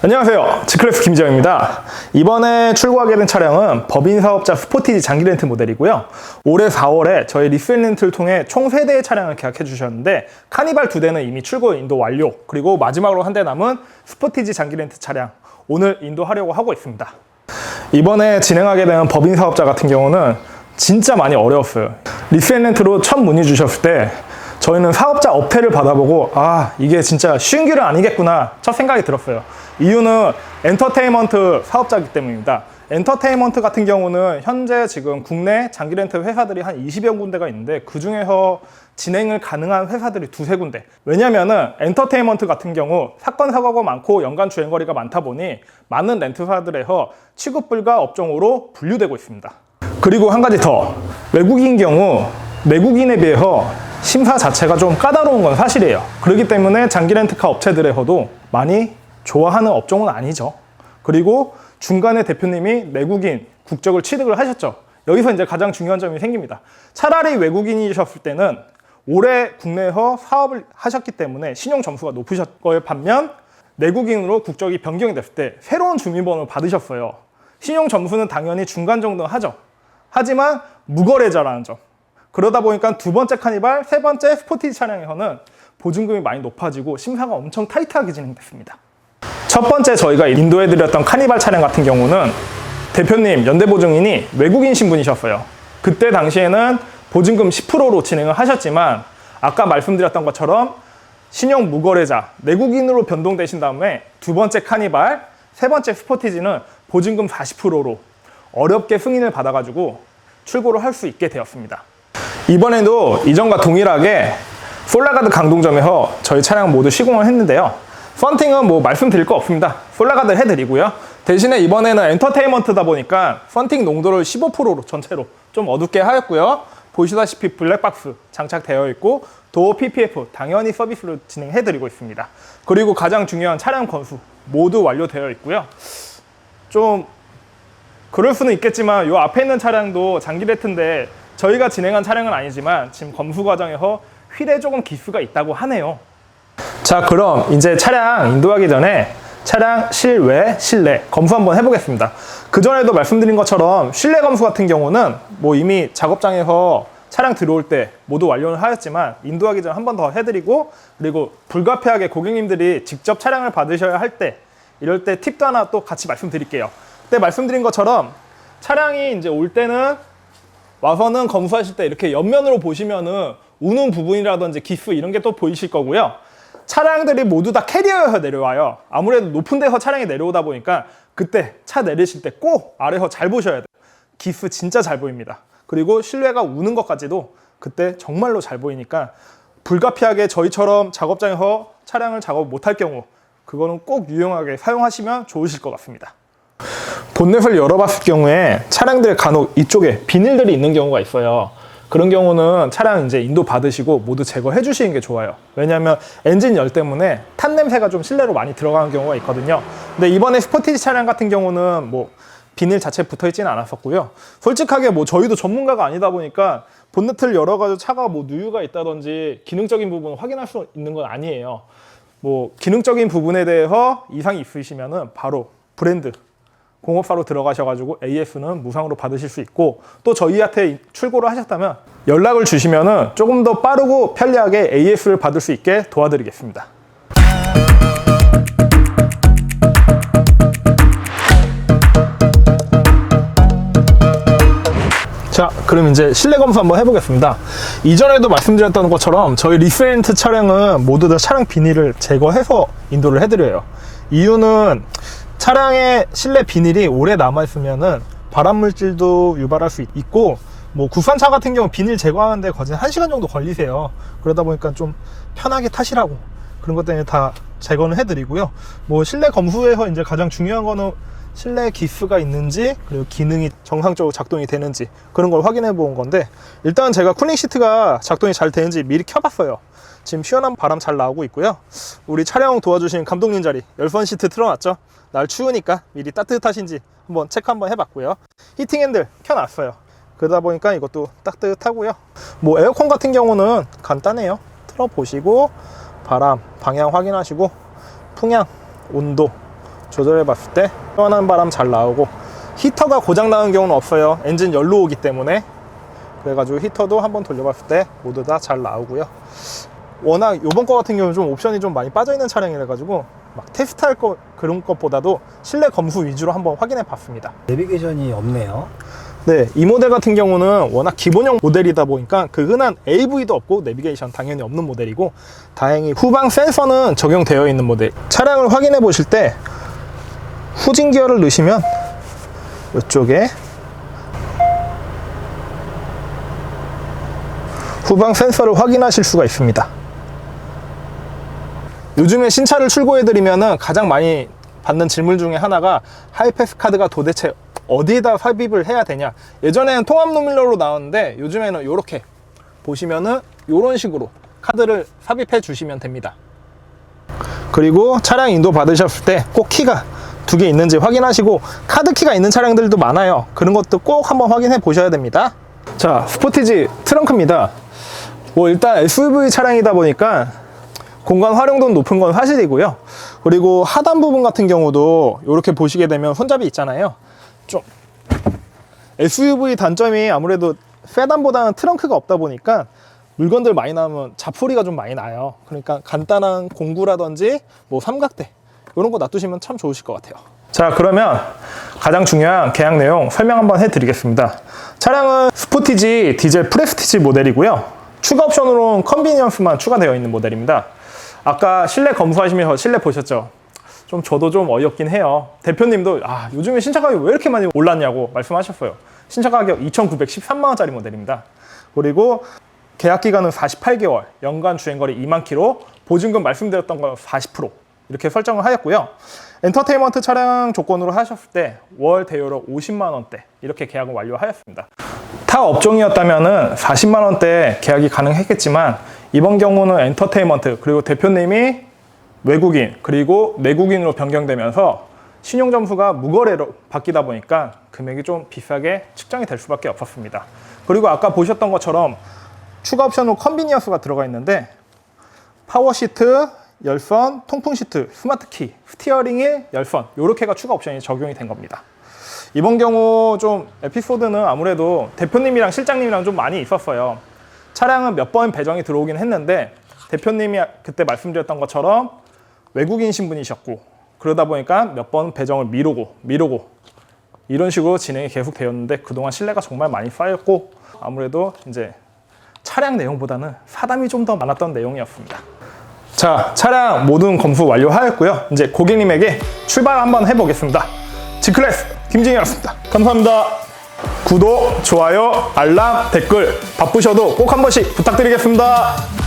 안녕하세요, G클래스 김지영입니다. 이번에 출고하게 된 차량은 법인 사업자 스포티지 장기 렌트 모델이고요. 올해 4월에 저희 리셀 렌트를 통해 총 3대의 차량을 계약해 주셨는데 카니발 2대는 이미 출고 인도 완료, 그리고 마지막으로 한 대 남은 스포티지 장기 렌트 차량 오늘 인도하려고 하고 있습니다. 이번에 진행하게 된 법인 사업자 같은 경우는 진짜 많이 어려웠어요. 리셀 렌트로 첫 문의 주셨을 때 저희는 사업자 업태를 받아보고 이게 진짜 쉬운 길은 아니겠구나 첫 생각이 들었어요. 이유는 엔터테인먼트 사업자이기 때문입니다. 엔터테인먼트 같은 경우는 현재 지금 국내 장기 렌트 회사들이 한 20여 군데가 있는데 그 중에서 진행을 가능한 회사들이 두세 군데. 왜냐면은 엔터테인먼트 같은 경우 사건 사고가 많고 연간 주행거리가 많다 보니 많은 렌트사들에서 취급 불가 업종으로 분류되고 있습니다. 그리고 한 가지 더, 외국인 경우 내국인에 비해서 심사 자체가 좀 까다로운 건 사실이에요. 그렇기 때문에 장기 렌트카 업체들에서도 많이 좋아하는 업종은 아니죠. 그리고 중간에 대표님이 내국인 국적을 취득을 하셨죠. 여기서 이제 가장 중요한 점이 생깁니다. 차라리 외국인이셨을 때는 올해 국내에서 사업을 하셨기 때문에 신용 점수가 높으셨고요. 반면 내국인으로 국적이 변경이 됐을 때 새로운 주민번호를 받으셨어요. 신용 점수는 당연히 중간 정도는 하죠. 하지만 무거래자라는 점. 그러다 보니까 두 번째 카니발, 세 번째 스포티지 차량에서는 보증금이 많이 높아지고 심사가 엄청 타이트하게 진행됐습니다. 첫 번째 저희가 인도해드렸던 카니발 차량 같은 경우는 대표님, 연대보증인이 외국인 신분이셨어요. 그때 당시에는 보증금 10%로 진행을 하셨지만 아까 말씀드렸던 것처럼 신용 무거래자, 내국인으로 변동되신 다음에 두 번째 카니발, 세 번째 스포티지는 보증금 40%로 어렵게 승인을 받아가지고 출고를 할 수 있게 되었습니다. 이번에도 이전과 동일하게 솔라가드 강동점에서 저희 차량 모두 시공을 했는데요. 펀팅은 뭐 말씀드릴 거 없습니다. 솔라가드 해드리고요. 대신에 이번에는 엔터테인먼트다 보니까 펀팅 농도를 15%로 전체로 좀 어둡게 하였고요. 보시다시피 블랙박스 장착되어 있고 도어 PPF 당연히 서비스로 진행해드리고 있습니다. 그리고 가장 중요한 차량 건수 모두 완료되어 있고요. 좀 그럴 수는 있겠지만 이 앞에 있는 차량도 장기 렌트인데 저희가 진행한 차량은 아니지만 지금 검수 과정에서 휠에 조금 기스가 있다고 하네요. 자, 그럼 이제 차량 인도하기 전에 차량 실외, 실내 검수 한번 해보겠습니다. 그전에도 말씀드린 것처럼 실내 검수 같은 경우는 뭐 이미 작업장에서 차량 들어올 때 모두 완료를 하였지만 인도하기 전에 한 번 더 해드리고, 그리고 불가피하게 고객님들이 직접 차량을 받으셔야 할 때 이럴 때 팁도 하나 또 같이 말씀드릴게요. 그때 말씀드린 것처럼 차량이 이제 올 때는 와서는 검수하실 때 이렇게 옆면으로 보시면은 우는 부분이라든지 기스 이런 게 또 보이실 거고요. 차량들이 모두 다 캐리어에서 내려와요. 아무래도 높은 데서 차량이 내려오다 보니까 그때 차 내리실 때 꼭 아래서 잘 보셔야 돼요. 기스 진짜 잘 보입니다. 그리고 실내가 우는 것까지도 그때 정말로 잘 보이니까 불가피하게 저희처럼 작업장에서 차량을 작업 못할 경우 그거는 꼭 유용하게 사용하시면 좋으실 것 같습니다. 본넷을 열어봤을 경우에 차량들 간혹 이쪽에 비닐들이 있는 경우가 있어요. 그런 경우는 차량 이제 인도 받으시고 모두 제거해 주시는 게 좋아요. 왜냐하면 엔진 열 때문에 탄 냄새가 좀 실내로 많이 들어가는 경우가 있거든요. 근데 이번에 스포티지 차량 같은 경우는 뭐 비닐 자체 붙어 있지는 않았었고요. 솔직하게 뭐 저희도 전문가가 아니다 보니까 본네트를 열어가지고 차가 뭐 누유가 있다든지 기능적인 부분 확인할 수 있는 건 아니에요. 뭐 기능적인 부분에 대해서 이상이 있으시면은 바로 브랜드 공업사로 들어가셔가지고 AS는 무상으로 받으실 수 있고, 또 저희한테 출고를 하셨다면 연락을 주시면은 조금 더 빠르고 편리하게 AS를 받을 수 있게 도와드리겠습니다. 자, 그럼 이제 실내 검수 한번 해보겠습니다. 이전에도 말씀드렸던 것처럼 저희 리셀렌트 차량은 모두 다 차량 비닐을 제거해서 인도를 해드려요. 이유는 차량의 실내 비닐이 오래 남아있으면은 발암물질도 유발할 수 있고, 뭐 국산차 같은 경우 비닐 제거하는데 거진 1시간 정도 걸리세요. 그러다 보니까 좀 편하게 타시라고 그런 것 때문에 다 제거는 해드리고요. 뭐 실내 검수에서 이제 가장 중요한 거는 실내 기스가 있는지, 그리고 기능이 정상적으로 작동이 되는지 그런 걸 확인해 본 건데, 일단 제가 쿨링 시트가 작동이 잘 되는지 미리 켜봤어요. 지금 시원한 바람 잘 나오고 있고요. 우리 촬영 도와주신 감독님 자리 열선 시트 틀어놨죠. 날 추우니까 미리 따뜻하신지 한번 체크 한번 해봤고요. 히팅 핸들 켜놨어요. 그러다 보니까 이것도 따뜻하고요. 뭐 에어컨 같은 경우는 간단해요. 틀어보시고 바람, 방향 확인하시고 풍향, 온도 조절해 봤을 때 시원한 바람 잘 나오고, 히터가 고장 나는 경우는 없어요. 엔진 열로 오기 때문에. 그래가지고 히터도 한번 돌려봤을 때 모두 다 잘 나오고요. 워낙 요번 거 같은 경우는 좀 옵션이 좀 많이 빠져있는 차량이라 가지고 막 테스트할 거 그런 것보다도 실내 검수 위주로 한번 확인해 봤습니다. 내비게이션이 없네요. 네, 이 모델 같은 경우는 워낙 기본형 모델이다 보니까 그 흔한 AV도 없고 내비게이션 당연히 없는 모델이고, 다행히 후방 센서는 적용되어 있는 모델. 차량을 확인해 보실 때 후진 기어를 넣으시면 이쪽에 후방 센서를 확인하실 수가 있습니다. 요즘에 신차를 출고해드리면 가장 많이 받는 질문 중에 하나가 하이패스 카드가 도대체 어디에다 삽입을 해야 되냐. 예전에는 통합 노밀러로 나왔는데 요즘에는 이렇게 보시면은 이런 식으로 카드를 삽입해 주시면 됩니다. 그리고 차량 인도 받으셨을 때 꼭 키가 2개 있는지 확인하시고, 카드 키가 있는 차량들도 많아요. 그런 것도 꼭 한번 확인해 보셔야 됩니다. 자, 스포티지 트렁크입니다. 일단 SUV 차량이다 보니까 공간 활용도는 높은 건 사실이고요. 그리고 하단 부분 같은 경우도 이렇게 보시게 되면 손잡이 있잖아요. 좀 SUV 단점이 아무래도 세단보다는 트렁크가 없다 보니까 물건들 많이 나오면 잡소리가 좀 많이 나요. 그러니까 간단한 공구라든지 뭐 삼각대 이런 거 놔두시면 참 좋으실 것 같아요. 자, 그러면 가장 중요한 계약 내용 설명 한번 해드리겠습니다. 차량은 스포티지 디젤 프레스티지 모델이고요. 추가 옵션으로는 컨비니언스만 추가되어 있는 모델입니다. 아까 실내 검수하시면서 실내 보셨죠? 저도 좀 어이없긴 해요. 대표님도 요즘에 신차 가격이 왜 이렇게 많이 올랐냐고 말씀하셨어요. 신차 가격 2,913만원짜리 모델입니다. 그리고 계약 기간은 48개월, 연간 주행거리 2만 킬로, 보증금 말씀드렸던 건 40% 이렇게 설정을 하였고요. 엔터테인먼트 차량 조건으로 하셨을 때 월 대여로 50만원대 이렇게 계약을 완료하였습니다. 타 업종이었다면 40만원대 계약이 가능했겠지만, 이번 경우는 엔터테인먼트 그리고 대표님이 외국인 그리고 내국인으로 변경되면서 신용점수가 무거래로 바뀌다 보니까 금액이 좀 비싸게 측정이 될 수밖에 없었습니다. 그리고 아까 보셨던 것처럼 추가 옵션으로 컨비니언스가 들어가 있는데, 파워 시트, 열선, 통풍 시트, 스마트 키, 스티어링 휠, 열선 이렇게가 추가 옵션이 적용이 된 겁니다. 이번 경우 좀 에피소드는 아무래도 대표님이랑 실장님이랑 좀 많이 있었어요. 차량은 몇 번 배정이 들어오긴 했는데 대표님이 그때 말씀드렸던 것처럼 외국인 신분이셨고, 그러다 보니까 몇 번 배정을 미루고 이런 식으로 진행이 계속 되었는데, 그동안 신뢰가 정말 많이 쌓였고, 아무래도 이제 차량 내용보다는 사담이 좀 더 많았던 내용이었습니다. 자, 차량 모든 검수 완료하였고요. 이제 고객님에게 출발 한번 해보겠습니다. G클래스 김진이었습니다. 감사합니다. 구독, 좋아요, 알람, 댓글 바쁘셔도 꼭 한 번씩 부탁드리겠습니다.